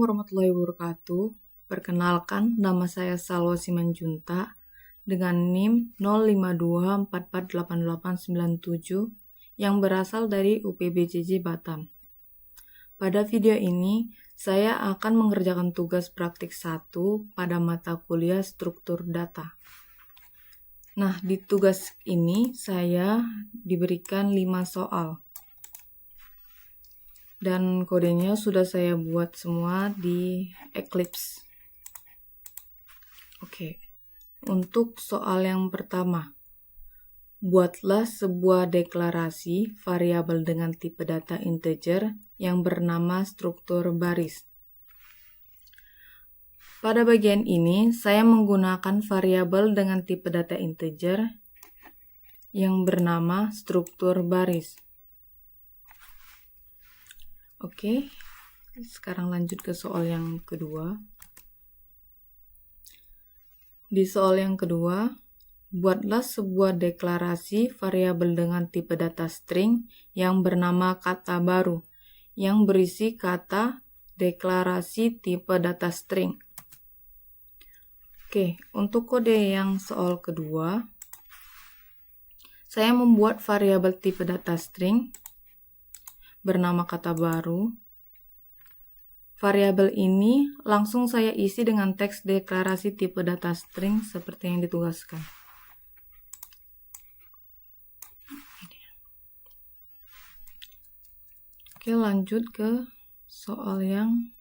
warahmatullahi wabarakatuh. Perkenalkan, nama saya Salwa Simanjunta dengan NIM 0524488897 yang berasal dari UPBJJ Batam. Pada video ini, saya akan mengerjakan tugas praktik 1 pada mata kuliah struktur data. Nah, di tugas ini saya diberikan 5 soal. Dan kodenya sudah saya buat semua di Eclipse. Oke, untuk soal yang pertama, buatlah sebuah deklarasi variabel dengan tipe data integer yang bernama struktur baris. Pada bagian ini, saya menggunakan variabel dengan tipe data integer yang bernama struktur baris. Oke, sekarang lanjut ke soal yang kedua. Di soal yang kedua, buatlah sebuah deklarasi variabel dengan tipe data string yang bernama kata baru, yang berisi kata deklarasi tipe data string. Oke, untuk kode yang soal kedua, saya membuat variabel tipe data string bernama kata baru. Variabel ini langsung saya isi dengan teks deklarasi tipe data string seperti yang ditugaskan. Oke, lanjut ke soal yang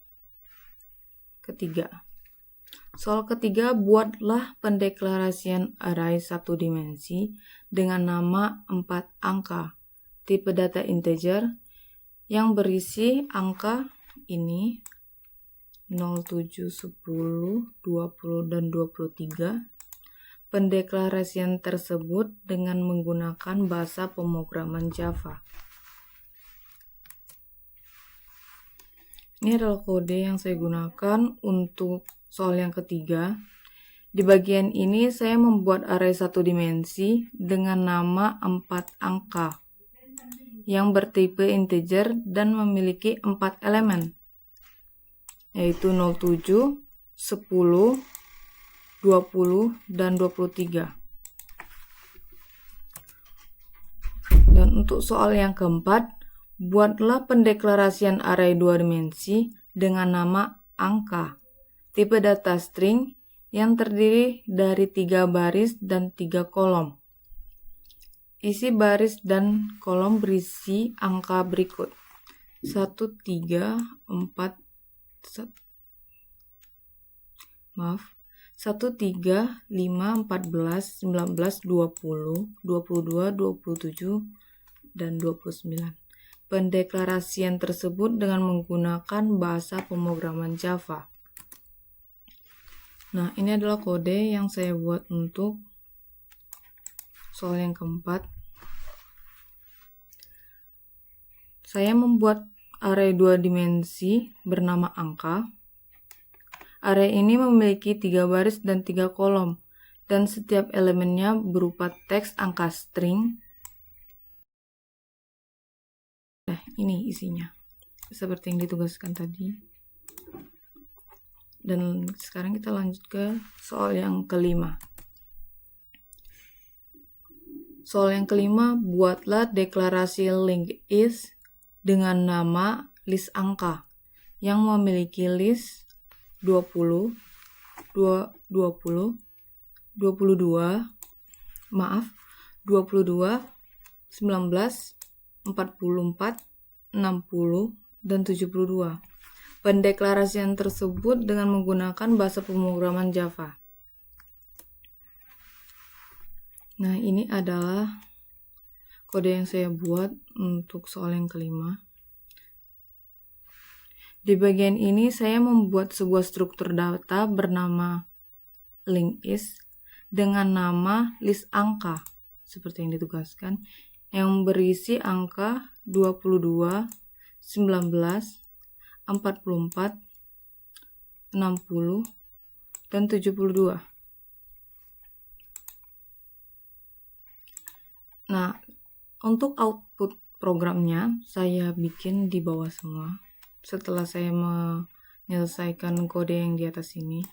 ketiga. Soal ketiga, buatlah pendeklarasian array 1 dimensi dengan nama 4 angka, tipe data integer, yang berisi angka ini 0, 7, 10, 20, dan 23. Pendeklarasian tersebut dengan menggunakan bahasa pemrograman Java. Ini adalah kode yang saya gunakan untuk soal yang ketiga. Di bagian ini saya membuat array 1 dimensi dengan nama 4 angka yang bertipe integer dan memiliki 4 elemen, yaitu 07, 10, 20, dan 23. Dan untuk soal yang keempat, buatlah pendeklarasian array 2 dimensi dengan nama angka, tipe data string yang terdiri dari 3 baris dan 3 kolom. Isi baris dan kolom berisi angka berikut: 1, 3, 4, 1, 3, 5, 14, 19, 20, 22, 27, dan 29. Pendeklarasian tersebut dengan menggunakan bahasa pemrograman Java. Nah, ini adalah kode yang saya buat untuk soal yang keempat. Saya membuat array 2 dimensi bernama angka. Array ini memiliki 3 baris dan 3 kolom, dan setiap elemennya berupa teks angka string. Nah, ini isinya, seperti yang ditugaskan tadi. Dan sekarang kita lanjut ke soal yang kelima. Soal yang kelima, buatlah deklarasi linked is dengan nama list angka yang memiliki list 20, 22, 19, 44, 60, dan 72. Pendeklarasian tersebut dengan menggunakan bahasa pemrograman Java. Nah, ini adalah kode yang saya buat untuk soal yang kelima. Di bagian ini saya membuat sebuah struktur data bernama linked is dengan nama list angka seperti yang ditugaskan, yang berisi angka 22, 19, 44, 60, dan 72. Nah, untuk output programnya saya bikin di bawah semua. Setelah saya menyelesaikan kode yang di atas ini.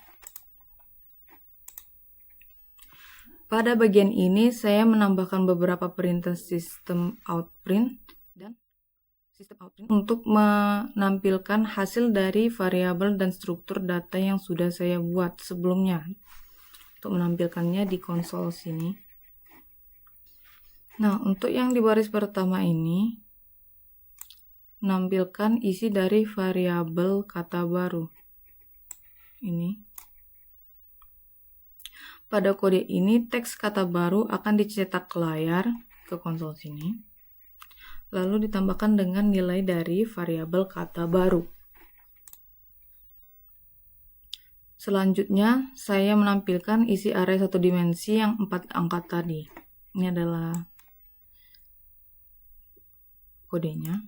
Pada bagian ini saya menambahkan beberapa perintah sistem outprint dan sistem outprint untuk menampilkan hasil dari variabel dan struktur data yang sudah saya buat sebelumnya untuk menampilkannya di konsol sini. Nah, untuk yang di baris pertama ini menampilkan isi dari variabel kata baru ini. Pada kode ini, teks kata baru akan dicetak ke layar, ke konsol sini, lalu ditambahkan dengan nilai dari variabel kata baru. Selanjutnya, saya menampilkan isi array satu dimensi yang 4 angka tadi. Ini adalah kodenya.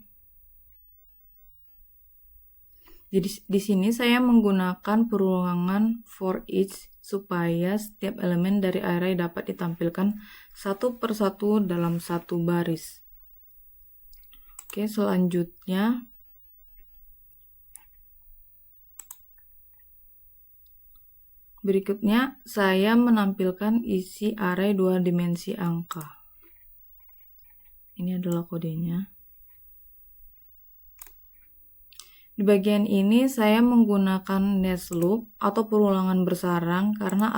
Jadi di sini saya menggunakan perulangan for each supaya setiap elemen dari array dapat ditampilkan satu persatu dalam satu baris. Oke, selanjutnya berikutnya saya menampilkan isi array 2 dimensi angka. Ini adalah kodenya. Di bagian ini saya menggunakan nest loop atau perulangan bersarang karena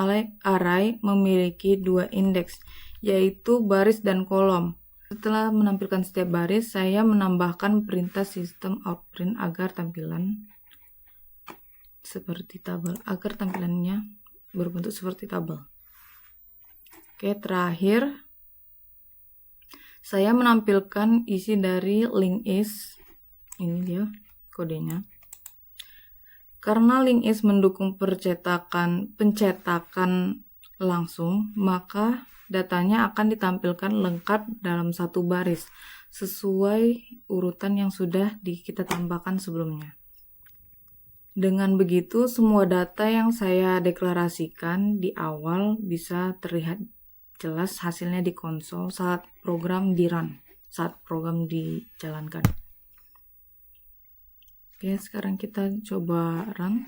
array memiliki 2 indeks, yaitu baris dan kolom. Setelah menampilkan setiap baris, saya menambahkan perintah sistem outprint agar tampilan seperti tabel, agar tampilannya berbentuk seperti tabel. Oke, terakhir saya menampilkan isi dari LINQ-IS. Ini dia kodenya. Karena LINQ-IS mendukung pencetakan langsung, maka datanya akan ditampilkan lengkap dalam satu baris sesuai urutan yang sudah kita tambahkan sebelumnya. Dengan begitu, semua data yang saya deklarasikan di awal bisa terlihat jelas hasilnya di konsol saat program dijalankan. Oke, sekarang kita coba run.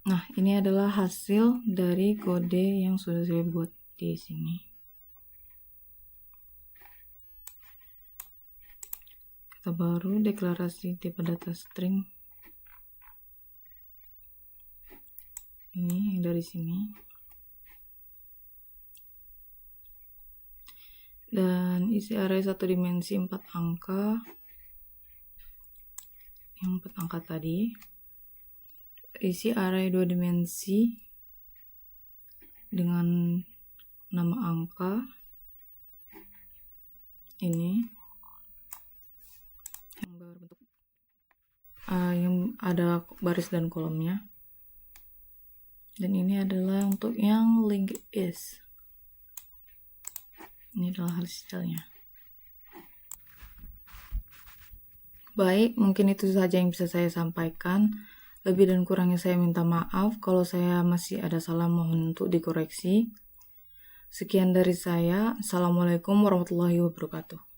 Nah, ini adalah hasil dari kode yang sudah saya buat di sini. Kata baru, deklarasi tipe data string. Ini yang dari sini. Dan isi array satu dimensi 4 angka. Yang 4 angka tadi. Isi array 2 dimensi dengan nama angka. Ini yang berbentuk yang ada baris dan kolomnya. Dan ini adalah untuk yang LINQ-IS. Ini adalah hasilnya. Baik, mungkin itu saja yang bisa saya sampaikan. Lebih dan kurangnya saya minta maaf. Kalau saya masih ada salah, mohon untuk dikoreksi. Sekian dari saya. Assalamualaikum warahmatullahi wabarakatuh.